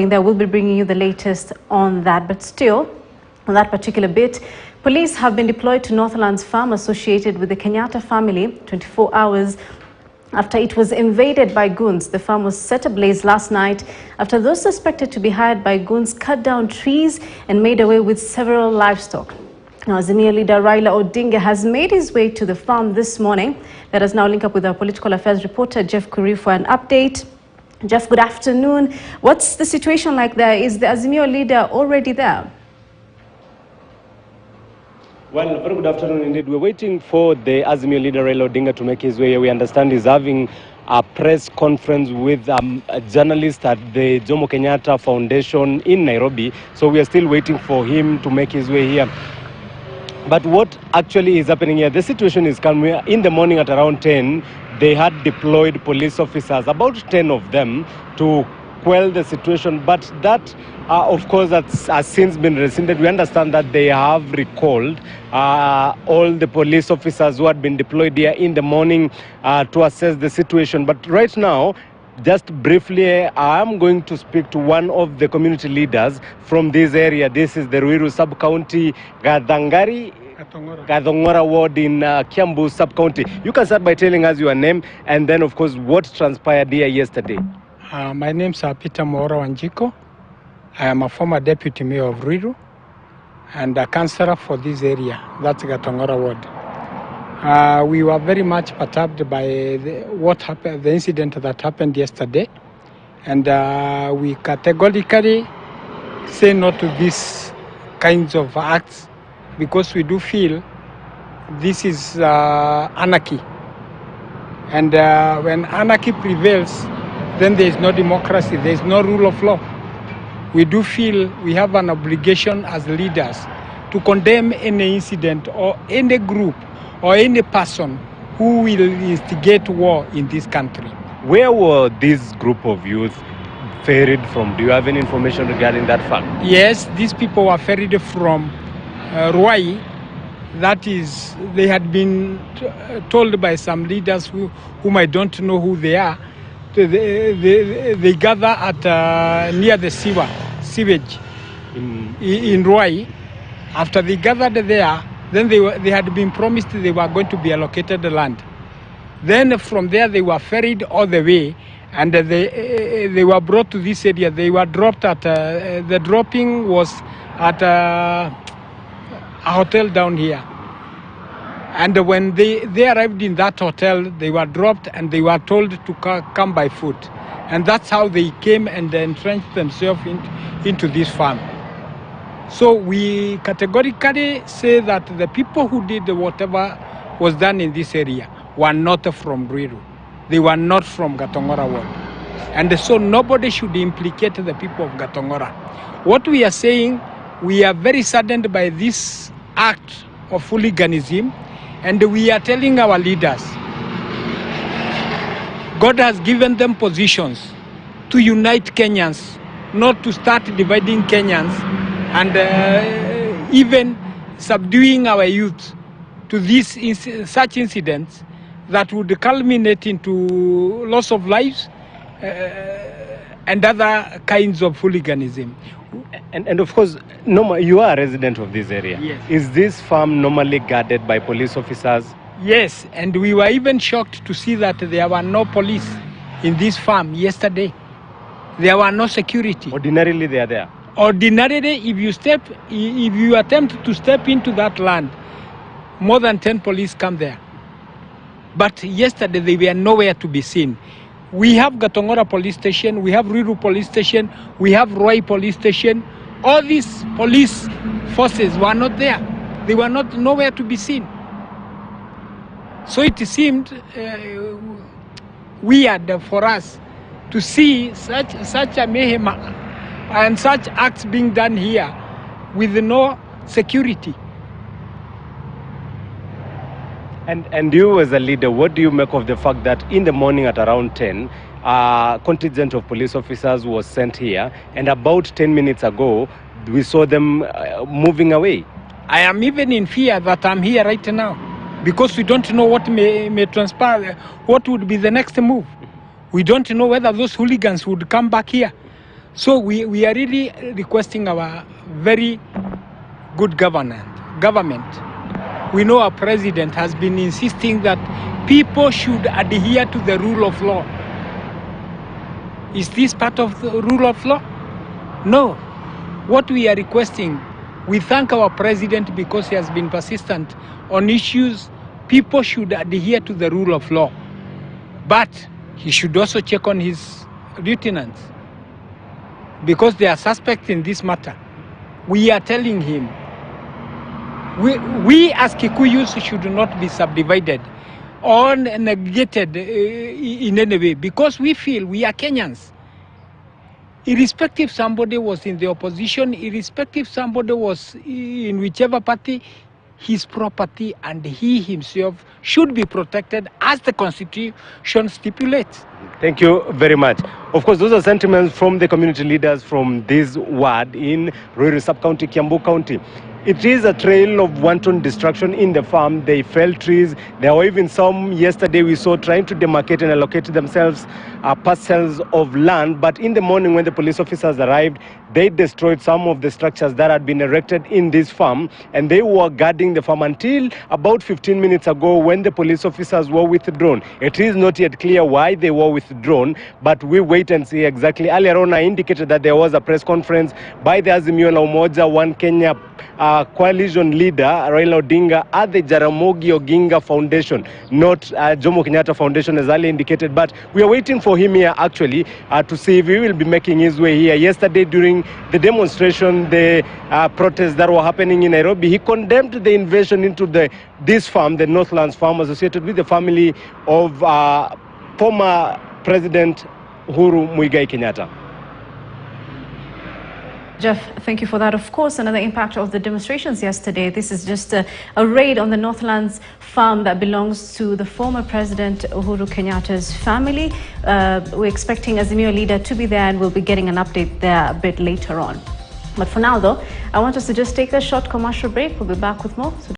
There will be bringing you the latest on that, but still, on that particular bit, police have been deployed to Northlands farm associated with the Kenyatta family 24 hours after it was invaded by goons. The farm was set ablaze last night after those suspected to be hired by goons cut down trees and made away with several livestock. Now, Azimio leader Raila Odinga has made his way to the farm this morning. Let us now link up with our political affairs reporter Jeff Kuri for an update. Jeff, good afternoon. What's the situation like there? Is the Azimio leader already there? Well, very good afternoon indeed. We're waiting for the Azimio leader Raila Odinga to make his way here. We understand he's having a press conference with a journalist at the Jomo Kenyatta Foundation in Nairobi. So we are still waiting for him to make his way here. But what actually is happening here, the situation is calm. In the morning at around 10, they had deployed police officers, about 10 of them, to quell the situation. But that, of course, has since been rescinded. We understand that they have recalled all the police officers who had been deployed here in the morning to assess the situation. But right now, just briefly, I'm going to speak to one of the community leaders from this area. This is the Ruiru sub-county, Gathongora ward in Kiambu sub-county. You can start by telling us your name and then, of course, what transpired here yesterday. My name is Peter Moora Wanjiko. I am a former deputy mayor of Ruiru and a councillor for this area. That's Gathongora ward. We were very much perturbed by the incident that happened yesterday, and we categorically say no to these kinds of acts because we do feel this is anarchy, and when anarchy prevails, then there is no democracy, there is no rule of law. We do feel we have an obligation as leaders to condemn any incident or any group or any person who will instigate war in this country. Where were this group of youth ferried from? Do you have any information regarding that fact? Yes, these people were ferried from Ruai. That is, they had been told by some leaders whom I don't know who they are. They gather at near the sewage in Ruai. After they gathered there, then they had been promised they were going to be allocated the land. Then from there they were ferried all the way, and they were brought to this area. They were dropped at the dropping was at a hotel down here. And when they arrived in that hotel, they were dropped and they were told to come by foot. And that's how they came and entrenched themselves into this farm. So we categorically say that the people who did whatever was done in this area were not from Ruiru. They were not from Gathongora ward. And so nobody should implicate the people of Gathongora. What we are saying, we are very saddened by this act of hooliganism, and we are telling our leaders, God has given them positions to unite Kenyans, not to start dividing Kenyans and even subduing our youth to such incidents that would culminate into loss of lives and other kinds of hooliganism. And of course, you are a resident of this area. Yes. Is this farm normally guarded by police officers? Yes, and we were even shocked to see that there were no police in this farm yesterday. There were no security. Ordinarily they are there. Ordinarily, if you attempt to step into that land, more than 10 police come there. But yesterday they were nowhere to be seen. We have Gathongora police station, we have Ruiru police station, we have Ruai police station. All these police forces were not there. They were nowhere to be seen. So it seemed weird for us to see such a mayhem and such acts being done here with no security. And you as a leader, what do you make of the fact that in the morning at around 10, a contingent of police officers was sent here, and about 10 minutes ago, we saw them moving away? I am even in fear that I'm here right now because we don't know what may transpire, what would be the next move. We don't know whether those hooligans would come back here. So we are really requesting our very good government. We know our president has been insisting that people should adhere to the rule of law. Is this part of the rule of law? No. What we are requesting, we thank our president because he has been persistent on issues. People should adhere to the rule of law. But he should also check on his lieutenants because they are suspect in this matter. We are telling him, we as Kikuyus should not be subdivided or negated in any way because we feel we are Kenyans. Irrespective somebody was in the opposition, irrespective somebody was in whichever party, his property and he himself should be protected as the Constitution stipulates. Thank you very much. Of course, those are sentiments from the community leaders from this ward in Ruiru Sub-County, Kiambu County. It is a trail of wanton destruction in the farm. They fell trees. There were even some yesterday we saw trying to demarcate and allocate themselves parcels of land. But in the morning when the police officers arrived, they destroyed some of the structures that had been erected in this farm. And they were guarding the farm until about 15 minutes ago when the police officers were withdrawn. It is not yet clear why they were withdrawn, but we wait and see exactly. Earlier on, I indicated that there was a press conference by the Azimio la Umoja One Kenya coalition leader Raila Odinga at the Jaramogi Oginga Foundation, not Jomo Kenyatta Foundation as earlier indicated, but we are waiting for him here actually to see if he will be making his way here. Yesterday during the demonstration, the protests that were happening in Nairobi, he condemned the invasion into this farm, the Northlands farm associated with the family of former President Uhuru Muigai Kenyatta. Jeff, thank you for that. Of course, another impact of the demonstrations yesterday. This is just a raid on the Northlands farm that belongs to the former President Uhuru Kenyatta's family. We're expecting Azimio leader to be there and we'll be getting an update there a bit later on. But for now, though, I want us to just take a short commercial break. We'll be back with more. So